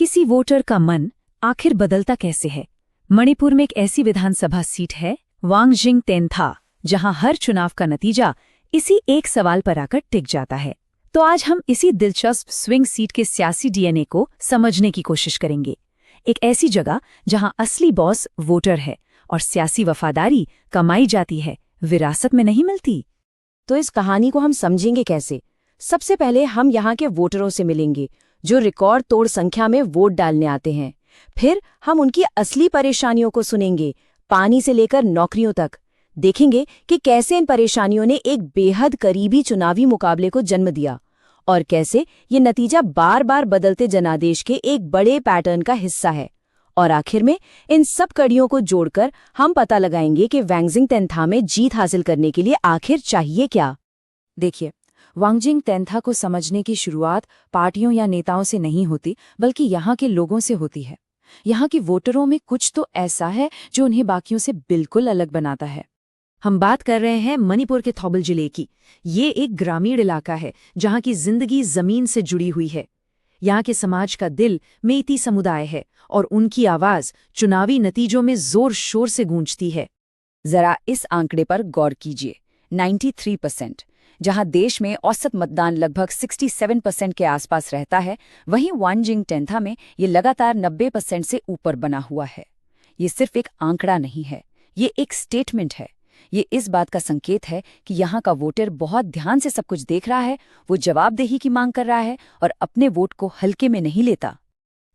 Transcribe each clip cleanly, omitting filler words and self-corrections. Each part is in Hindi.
किसी वोटर का मन आखिर बदलता कैसे है। मणिपुर में एक ऐसी विधानसभा सीट है वांगजिंग तेंथा, जहां हर चुनाव का नतीजा इसी एक सवाल पर आकर टिक जाता है। तो आज हम इसी दिलचस्प स्विंग सीट के सियासी डीएनए को समझने की कोशिश करेंगे। एक ऐसी जगह जहां असली बॉस वोटर है और सियासी वफादारी कमाई जाती है, विरासत में नहीं मिलती। तो इस कहानी को हम समझेंगे कैसे? सबसे पहले हम यहाँ के वोटरों से मिलेंगे जो रिकॉर्ड तोड़ संख्या में वोट डालने आते हैं। फिर हम उनकी असली परेशानियों को सुनेंगे, पानी से लेकर नौकरियों तक। देखेंगे कि कैसे इन परेशानियों ने एक बेहद करीबी चुनावी मुकाबले को जन्म दिया और कैसे ये नतीजा बार बार बदलते जनादेश के एक बड़े पैटर्न का हिस्सा है। और आखिर में इन सब कड़ियों को जोड़कर हम पता लगाएंगे कि वांगजिंग तेंथा में जीत हासिल करने के लिए आखिर चाहिए क्या। देखिए, वांगजिंग तेंथा को समझने की शुरुआत पार्टियों या नेताओं से नहीं होती, बल्कि यहाँ के लोगों से होती है। यहाँ के वोटरों में कुछ तो ऐसा है जो उन्हें बाकियों से बिल्कुल अलग बनाता है। हम बात कर रहे हैं मणिपुर के थौबल जिले की। ये एक ग्रामीण इलाका है जहाँ की जिंदगी जमीन से जुड़ी हुई है। यहाँ के समाज का दिल मेइती समुदाय है और उनकी आवाज चुनावी नतीजों में जोर शोर से गूंजती है। जरा इस आंकड़े पर गौर कीजिए, 93%। जहां देश में औसत मतदान लगभग 67% के आसपास रहता है, वहीं वांगजिंग तेंथा में ये लगातार 90% से ऊपर बना हुआ है। ये सिर्फ एक आंकड़ा नहीं है, ये एक स्टेटमेंट है। ये इस बात का संकेत है कि यहाँ का वोटर बहुत ध्यान से सब कुछ देख रहा है, वो जवाबदेही की मांग कर रहा है और अपने वोट को हल्के में नहीं लेता।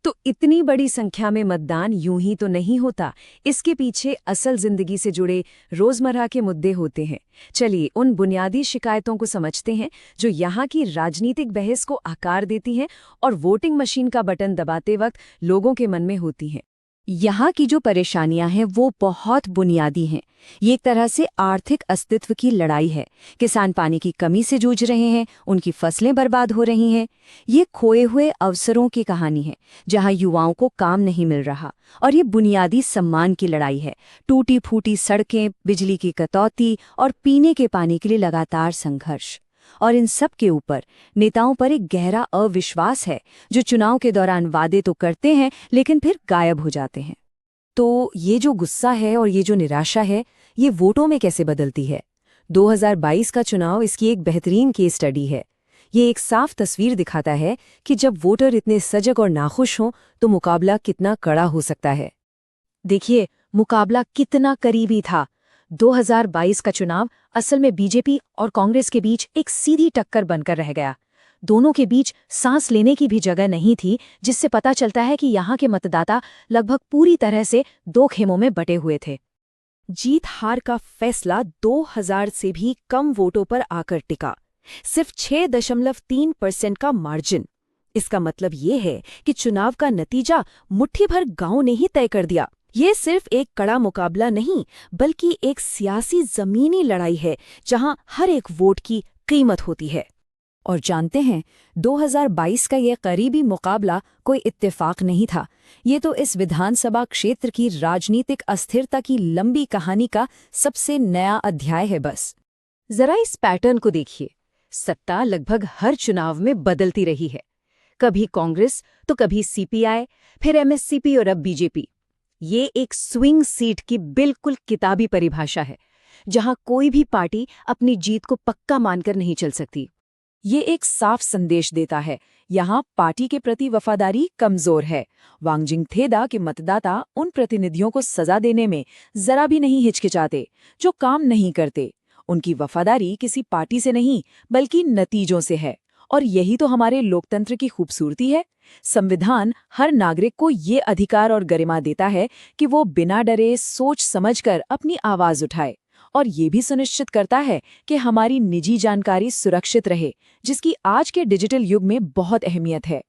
तो इतनी बड़ी संख्या में मतदान यूं ही तो नहीं होता, इसके पीछे असल जिंदगी से जुड़े रोजमर्रा के मुद्दे होते हैं। चलिए उन बुनियादी शिकायतों को समझते हैं जो यहाँ की राजनीतिक बहस को आकार देती हैं और वोटिंग मशीन का बटन दबाते वक्त लोगों के मन में होती हैं। यहाँ की जो परेशानियां हैं वो बहुत बुनियादी हैं। ये एक तरह से आर्थिक अस्तित्व की लड़ाई है। किसान पानी की कमी से जूझ रहे हैं, उनकी फसलें बर्बाद हो रही हैं। ये खोए हुए अवसरों की कहानी है जहाँ युवाओं को काम नहीं मिल रहा। और ये बुनियादी सम्मान की लड़ाई है। टूटी फूटी सड़कें, बिजली की कटौती और पीने के पानी के लिए लगातार संघर्ष। और इन सब के ऊपर नेताओं पर एक गहरा अविश्वास है जो चुनाव के दौरान वादे तो करते हैं लेकिन फिर गायब हो जाते हैं। तो ये जो गुस्सा है और ये जो निराशा है, ये वोटों में कैसे बदलती है? 2022 का चुनाव इसकी एक बेहतरीन केस स्टडी है। ये एक साफ तस्वीर दिखाता है कि जब वोटर इतने सजग और नाखुश हों तो मुकाबला कितना कड़ा हो सकता है। देखिए, मुकाबला कितना करीबी था। 2022 का चुनाव असल में बीजेपी और कांग्रेस के बीच एक सीधी टक्कर बनकर रह गया। दोनों के बीच सांस लेने की भी जगह नहीं थी, जिससे पता चलता है कि यहाँ के मतदाता लगभग पूरी तरह से दो खेमों में बटे हुए थे। जीत हार का फैसला 2000 से भी कम वोटों पर आकर टिका, सिर्फ 6.3% का मार्जिन। इसका मतलब ये है कि चुनाव का नतीजा मुट्ठी भर गांव ने ही तय कर दिया। ये सिर्फ एक कड़ा मुकाबला नहीं, बल्कि एक सियासी जमीनी लड़ाई है जहां हर एक वोट की कीमत होती है। और जानते हैं, 2022 का ये करीबी मुकाबला कोई इत्तेफाक नहीं था। ये तो इस विधानसभा क्षेत्र की राजनीतिक अस्थिरता की लंबी कहानी का सबसे नया अध्याय है। बस जरा इस पैटर्न को देखिए। सत्ता लगभग हर चुनाव में बदलती रही है, कभी कांग्रेस तो कभी सीपीआई, फिर एमएससीपी और अब बीजेपी। ये एक स्विंग सीट की बिल्कुल किताबी परिभाषा है, जहां कोई भी पार्टी अपनी जीत को पक्का मानकर नहीं चल सकती। ये एक साफ संदेश देता है, यहाँ पार्टी के प्रति वफादारी कमजोर है। वांगजिंग तेंथा के मतदाता उन प्रतिनिधियों को सजा देने में जरा भी नहीं हिचकिचाते जो काम नहीं करते। उनकी वफादारी किसी पार्टी से नहीं, बल्कि नतीजों से है। और यही तो हमारे लोकतंत्र की खूबसूरती है। संविधान हर नागरिक को ये अधिकार और गरिमा देता है कि वो बिना डरे सोच समझकर अपनी आवाज उठाए, और ये भी सुनिश्चित करता है कि हमारी निजी जानकारी सुरक्षित रहे, जिसकी आज के डिजिटल युग में बहुत अहमियत है।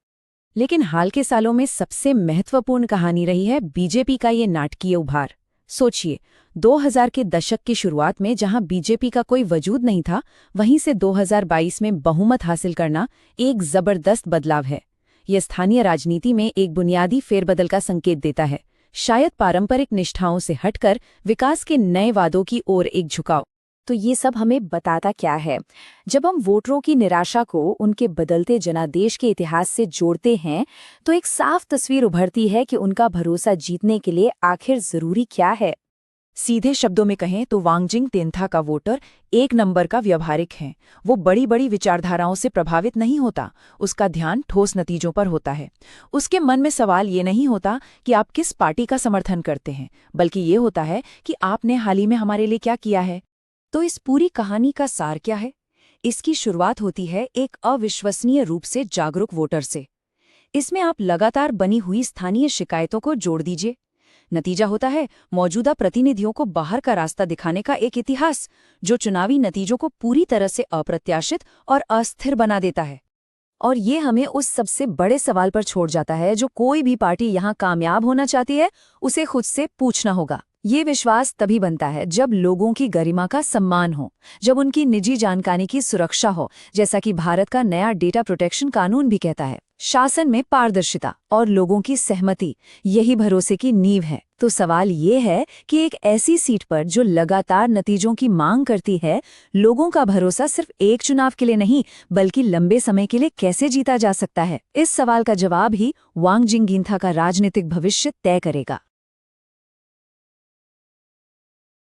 लेकिन हाल के सालों में सबसे महत्वपूर्ण कहानी रही है बीजेपी का ये नाटकीय उभार। सोचिए, 2000 के दशक की शुरुआत में जहां बीजेपी का कोई वजूद नहीं था, वहीं से 2022 में बहुमत हासिल करना एक जबरदस्त बदलाव है। यह स्थानीय राजनीति में एक बुनियादी फेरबदल का संकेत देता है। शायद पारंपरिक निष्ठाओं से हटकर विकास के नए वादों की ओर एक झुकाव। तो ये सब हमें बताता क्या है? जब हम वोटरों की निराशा को उनके बदलते जनादेश के इतिहास से जोड़ते हैं, तो एक साफ तस्वीर उभरती है कि उनका भरोसा जीतने के लिए आखिर जरूरी क्या है। सीधे शब्दों में कहें तो वांगजिंग तेंथा का वोटर एक नंबर का व्यवहारिक है। वो बड़ी बड़ी विचारधाराओं से प्रभावित नहीं होता, उसका ध्यान ठोस नतीजों पर होता है। उसके मन में सवाल ये नहीं होता कि आप किस पार्टी का समर्थन करते हैं, बल्कि ये होता है कि आपने हाल ही में हमारे लिए क्या किया है। तो इस पूरी कहानी का सार क्या है? इसकी शुरुआत होती है एक अविश्वसनीय रूप से जागरूक वोटर से। इसमें आप लगातार बनी हुई स्थानीय शिकायतों को जोड़ दीजिए। नतीजा होता है मौजूदा प्रतिनिधियों को बाहर का रास्ता दिखाने का एक इतिहास, जो चुनावी नतीजों को पूरी तरह से अप्रत्याशित और अस्थिर बना देता है। और ये हमें उस सबसे बड़े सवाल पर छोड़ जाता है जो कोई भी पार्टी यहाँ कामयाब होना चाहती है, उसे खुद से पूछना होगा। ये विश्वास तभी बनता है जब लोगों की गरिमा का सम्मान हो, जब उनकी निजी जानकारी की सुरक्षा हो, जैसा कि भारत का नया डेटा प्रोटेक्शन कानून भी कहता है। शासन में पारदर्शिता और लोगों की सहमति, यही भरोसे की नींव है। तो सवाल ये है कि एक ऐसी सीट पर जो लगातार नतीजों की मांग करती है, लोगों का भरोसा सिर्फ एक चुनाव के लिए नहीं बल्कि लंबे समय के लिए कैसे जीता जा सकता है? इस सवाल का जवाब ही वांगजिंग तेंथा का राजनीतिक भविष्य तय करेगा।